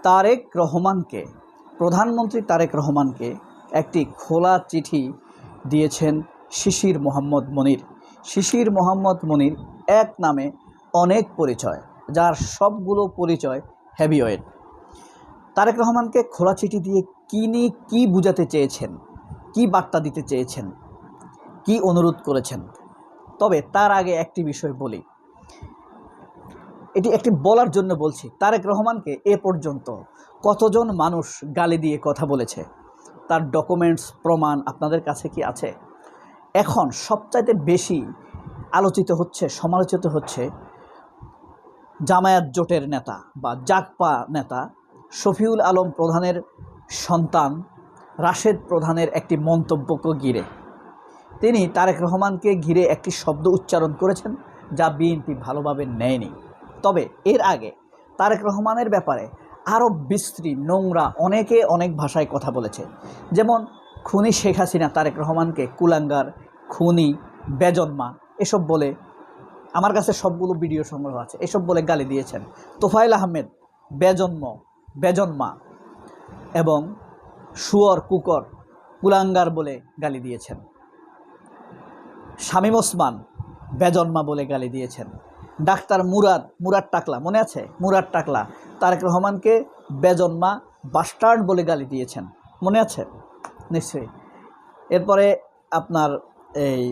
তারেক রহমানকে, প্রধানমন্ত্রী তারেক রহমানকে একটি খোলা চিঠি দিয়েছেন শিশির মোহাম্মদ মনির। শিশির মোহাম্মদ মনির এক নামে অনেক পরিচয়, যার সবগুলো পরিচয় হেভিওয়েট। তারেক রহমানকে খোলা চিঠি দিয়ে কি বুঝাতে চেয়েছেন, কি বার্তা দিতে চেয়েছেন, কি অনুরোধ করেছেন। তবে তার আগে একটি বিষয় বলি, এটি একটি বলার জন্য বলছি। তারেক রহমানকে এ পর্যন্ত কতজন মানুষ গালি দিয়ে কথা বলেছে, তার ডকুমেন্টস প্রমাণ আপনাদের কাছে কি আছে? এখন সবচাইতে বেশি আলোচিত হচ্ছে, সমালোচিত হচ্ছে জামায়াত জোটের নেতা বা জাগপা নেতা শফিউল আলম প্রধানের সন্তান রাশেদ প্রধানের একটি মন্তব্যকে ঘিরে। তিনি তারেক রহমানকে ঘিরে একটি শব্দ উচ্চারণ করেছেন যা বিএনপি ভালোভাবে নেয়নি। তবে এর আগে তারেক রহমানের ব্যাপারে আরও বিশ্রী, নোংরা অনেকে অনেক ভাষায় কথা বলেছে। যেমন খুনি শেখ হাসিনা তারেক রহমানকে কুলাঙ্গার, খুনি, বেজন্মা এসব বলে, আমার কাছে সবগুলো ভিডিও সংগ্রহ আছে, এসব বলে গালি দিয়েছেন। তোফায়েল আহমেদ বেজন্মা এবং শুয়োর, কুকর, কুলাঙ্গার বলে গালি দিয়েছেন। শামীম ওসমান বেজন্মা বলে গালি দিয়েছেন। ডাক্তার মুরাদ টাকলা, মনে আছে? মুরাদ টাকলা তারেক রহমানকে বেজন্মা, বাস্টার্ড বলে গালি দিয়েছেন, মনে আছে নিশ্চয়ই। এরপরে আপনার এই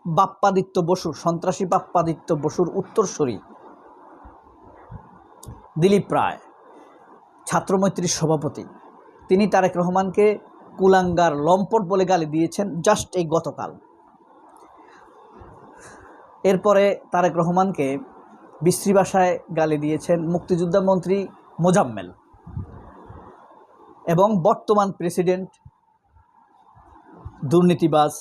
বাপ্পাদিত্য বসু, সন্ত্রাসী বাপ্পাদিত্য বসুর উত্তরসূরি দিলীপ রায়, ছাত্রমৈত্রীর সভাপতি, তিনি তারেক রহমানকে কুলাঙ্গার, লম্পট বলে গালি দিয়েছেন জাস্ট এই গতকাল। এরপরে তারেক রহমানকে বিশ্রী ভাষায় গালি দিয়েছেন মুক্তিযোদ্ধা মন্ত্রী মোজাম্মেল এবং বর্তমান প্রেসিডেন্ট দুর্নীতিবাজ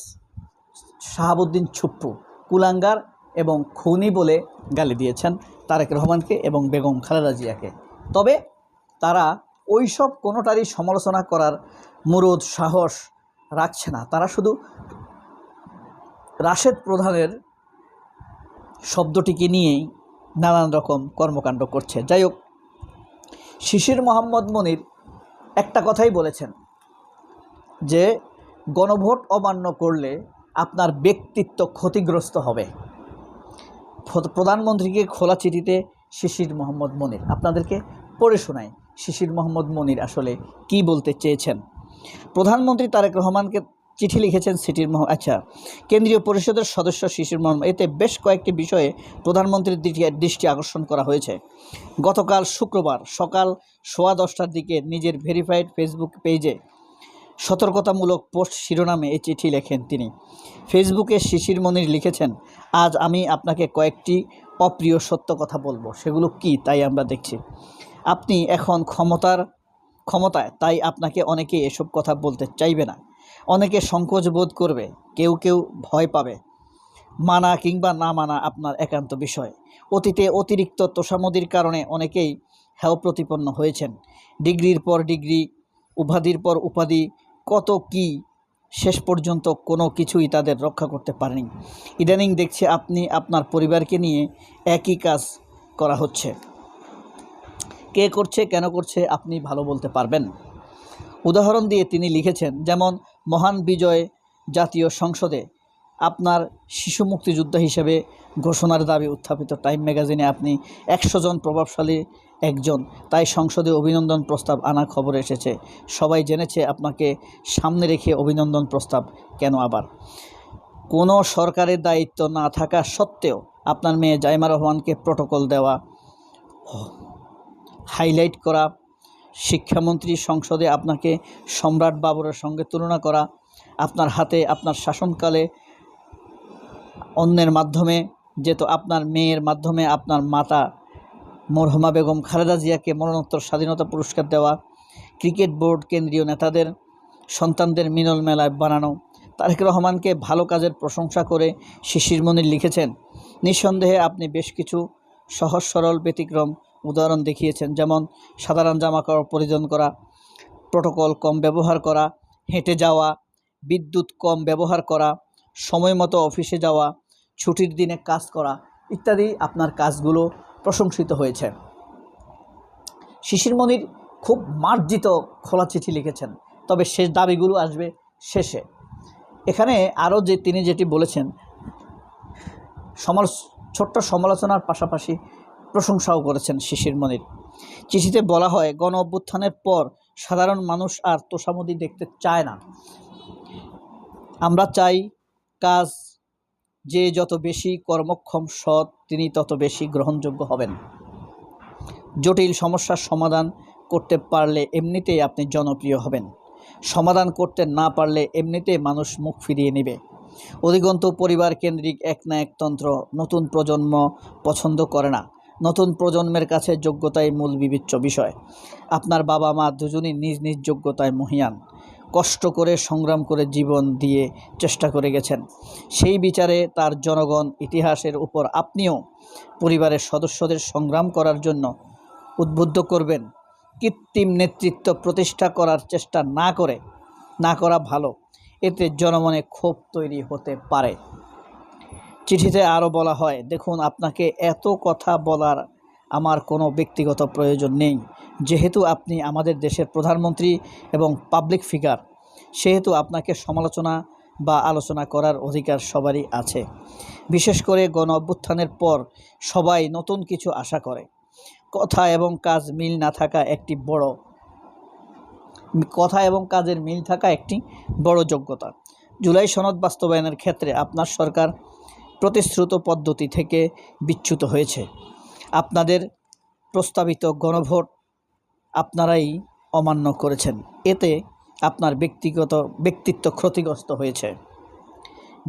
শাহাবুদ্দিন ছুপ্পু, কুলাঙ্গার এবং খুনি বলে গালি দিয়েছেন তারেক রহমানকে এবং বেগম খালেদা জিয়াকে। তবে তারা ওইসব কোনোটারই সমালোচনা করার মুরদ, সাহস রাখছে না। তারা শুধু রাশেদ প্রধানের শব্দটিকে নিয়েই নানান রকম কর্মকাণ্ড করছে। যাই হোক, শিশির মোহাম্মদ মনির একটা কথাই বলেছেন যে গণভোট অমান্য করলে আপনার ব্যক্তিত্ব ক্ষতিগ্রস্ত হবে। প্রধানমন্ত্রীকে খোলা চিঠিতে শিশির মোহাম্মদ মনির, আপনাদেরকে পড়ে শোনায় শিশির মোহাম্মদ মনির আসলে কি বলতে চেয়েছেন। প্রধানমন্ত্রী তারেক রহমানকে চিঠি লিখেছেন কেন্দ্রীয় পরিষদের সদস্য শিশির মোহাম্মদ। এতে বেশ কয়েকটি বিষয়ে প্রধানমন্ত্রীর দৃষ্টি আকর্ষণ করা হয়েছে। গতকাল শুক্রবার সকাল 10:15টার দিকে নিজের ভেরিফাইড ফেসবুক পেজে সতর্কতামূলক পোস্ট শিরোনামে এই চিঠি লেখেন তিনি। ফেসবুকে শিশির মনির লিখেছেন, আজ আমি আপনাকে কয়েকটি অপ্রিয় সত্য কথা বলবো। সেগুলো কি তাই আমরা দেখছি। আপনি এখন ক্ষমতায়, তাই আপনাকে অনেকেই এসব কথা বলতে চাইবে না। অনেকে সংকোচ বোধ করবে, কেউ ভয় পাবে। মানা কিংবা না মানা আপনার একান্ত বিষয়। অতীতে অতিরিক্ত তোষামোদির কারণে অনেকেই হেয় প্রতিপন্ন হয়েছেন। ডিগ্রির পর ডিগ্রি, উপাধির পর উপাধি, কত কি, শেষ পর্যন্ত কোনো কিছুই তাদের রক্ষা করতে পারেনি। ইদানিং দেখছি আপনি আপনার পরিবারকে নিয়ে একই কাজ করা হচ্ছে। কে করছে, কেন করছে আপনি ভালো বলতে পারবেন। উদাহরণ দিয়ে তিনি লিখেছেন, যেমন মহান বিজয় জাতীয় সংসদে আপনার শিশু মুক্তিযোদ্ধা হিসেবে ঘোষণার দাবি উত্থাপিত। টাইম ম্যাগাজিনে আপনি 100 জন প্রভাবশালী একজন, তাই সংসদে অভিনন্দন প্রস্তাব আনা খবর এসেছে। সবাই জেনেছে আপনাকে সামনে রেখে অভিনন্দন প্রস্তাব কেন আবার। কোনো সরকারের দায়িত্ব না থাকা সত্ত্বেও আপনার মেয়ে জাইমা রহমানকে প্রটোকল দেওয়া, হাইলাইট করা, শিক্ষামন্ত্রী সংসদে আপনাকে সম্রাট বাবরের সঙ্গে তুলনা করা, আপনার হাতে আপনার শাসনকালে অন্যের মাধ্যমে যেত আপনার মেয়ের মাধ্যমে আপনার মাতা মরহুমা বেগম খালেদা জিয়াকে মরণোত্তর স্বাধীনতা পুরস্কার দেওয়া, ক্রিকেট বোর্ড কেন্দ্রীয় নেতাদের সন্তানদের মিলন মেলায় বানানো। তারেক রহমানকে ভালো কাজের প্রশংসা করে শিশির মনির লিখেছেন, নিঃসন্দেহে আপনি বেশ কিছু সহজ সরল ব্যতিক্রম উদাহরণ দেখিয়েছেন, যেমন সাধারণ জামাকাপড় পরিধান করা, প্রোটোকল কম ব্যবহার করা, হেঁটে যাওয়া, বিদ্যুৎ কম ব্যবহার করা, সময় মতো অফিসে যাওয়া, ছুটির দিনে কাজ করা ইত্যাদি। আপনার কাজগুলো প্রশংসিত হয়েছে। শিশির মনির খুব মার্জিত খোলা চিঠি লিখেছেন, তবে শেষ দাবিগুলো আসবে শেষে। এখানে আরও তিনি যেটি বলেছেন, ছোট্ট সমালোচনার পাশাপাশি প্রশংসাও করেছেন শিশির মনির। চিঠিতে বলা হয়, গণ অভ্যুত্থানের পর সাধারণ মানুষ আর তোষামোদী দেখতে চায় না। আমরা চাই কাজ যে যত বেশি কর্মক্ষম, সৎ, তিনি তত বেশি গ্রহণযোগ্য হবেন। জটিল সমস্যার সমাধান করতে পারলে এমনিতেই আপনি জনপ্রিয় হবেন। সমাধান করতে না পারলে এমনিতেই মানুষ মুখ ফিরিয়ে নেবে। অধিকন্তু পরিবার কেন্দ্রিক একনায়কতন্ত্র নতুন প্রজন্ম পছন্দ করে না। নতুন প্রজন্মের কাছে যোগ্যতাই মূল বিবেচ্য বিষয়। আপনার বাবা মা দুজনই নিজ নিজ যোগ্যতায় মহীয়ান। কষ্ট করে, সংগ্রাম করে, জীবন দিয়ে চেষ্টা করে গেছেন। সেই বিচারে তার জনগণ ইতিহাসের উপর আপনিও পরিবারের সদস্যদের সংগ্রাম করার জন্য উদ্বুদ্ধ করবেন। কৃত্রিম নেতৃত্ব প্রতিষ্ঠা করার চেষ্টা না করা ভালো। এতে জনমনে ক্ষোভ তৈরি হতে পারে। চিঠিতে আরও বলা হয়, দেখুন, আপনাকে এত কথা বলার আমার কোনো ব্যক্তিগত প্রয়োজন নেই। যেহেতু আপনি আমাদের দেশের প্রধানমন্ত্রী এবং পাবলিক ফিগার, সেহেতু আপনাকে সমালোচনা বা আলোচনা করার অধিকার সবারই আছে। বিশেষ করে গণ অভ্যুত্থানের পর সবাই নতুন কিছু আশা করে। কথা এবং কাজের মিল থাকা একটি বড় যোগ্যতা। জুলাই সনদ বাস্তবায়নের ক্ষেত্রে আপনার সরকার প্রতিশ্রুত পদ্ধতি থেকে বিচ্যুত হয়েছে। আপনাদের প্রস্তাবিত গণভোট আপনারাই অমান্য করেছেন। এতে আপনার ব্যক্তিত্ব ক্ষতিগ্রস্ত হয়েছে।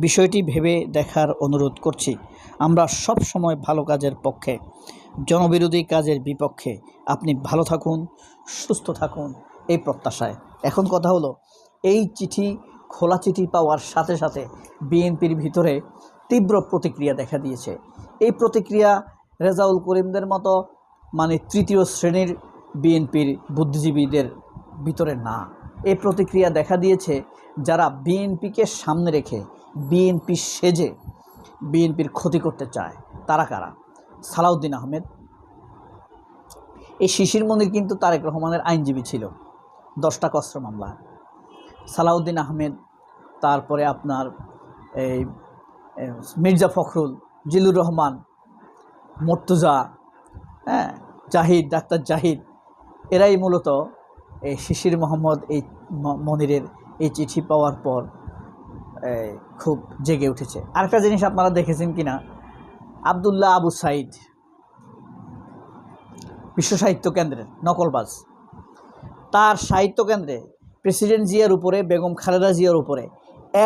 বিষয়টি ভেবে দেখার অনুরোধ করছি। আমরা সব সময় ভালো কাজের পক্ষে, জনবিরোধী কাজের বিপক্ষে। আপনি ভালো থাকুন, সুস্থ থাকুন, এই প্রত্যাশায়। এখন কথা হলো, এই খোলা চিঠি পাওয়ার সাথে সাথে বিএনপির ভিতরে তীব্র প্রতিক্রিয়া দেখা দিয়েছে। এই প্রতিক্রিয়া রেজাউল করিমদের মতো তৃতীয় শ্রেণীর বিএনপির বুদ্ধিজীবীদের ভিতরে না। এই প্রতিক্রিয়া দেখা দিয়েছে যারা বিএনপিকে সামনে রেখে বিএনপি সেজে বিএনপির ক্ষতি করতে চায়। তারা কারা? সালাউদ্দিন আহমেদ। এই শিশির মনির কিন্তু তারেক রহমানের আইনজীবী ছিল 10টা অস্ত্র মামলা। সালাউদ্দিন আহমেদ, তারপরে আপনার এই মির্জা ফখরুল, জিলুর রহমান, মর্তুজা, জাহিদ, ডাক্তার জাহিদ, এরাই মূলত এই শিশির মনিরের এই চিঠি পাওয়ার পর খুব জেগে উঠেছে। আরেকটা জিনিস আপনারা দেখেছেন কিনা, আবদুল্লাহ আবু সাইদ বিশ্ব সাহিত্য কেন্দ্রের নকলবাজ, তার সাহিত্য কেন্দ্রে প্রেসিডেন্ট জিয়ার উপরে, বেগম খালেদা জিয়ার উপরে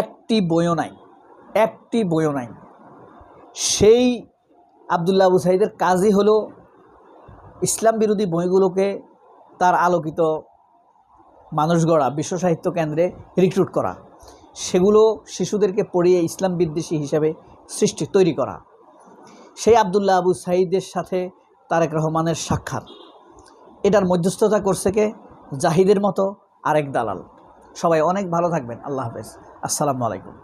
একটি বইও নাই। সেই আবদুল্লাহ আবু সাইদের কাজই হলো ইসলাম বিরোধী বইগুলোকে তার আলোকিত মানুষ গড়া বিশ্ব সাহিত্য কেন্দ্রে রিক্রুট করা, সেগুলো শিশুদেরকে পড়িয়ে ইসলাম বিদ্বেষী হিসাবে তৈরি করা। সেই আবদুল্লাহ আবু সাইদের সাথে তারেক রহমানের সাক্ষাৎ, এটার মধ্যস্থতা করছে কে? জাহিদের মতো আরেক দালাল। সবাই অনেক ভালো থাকবেন। আল্লাহ হাফেজ। আসসালামু আলাইকুম।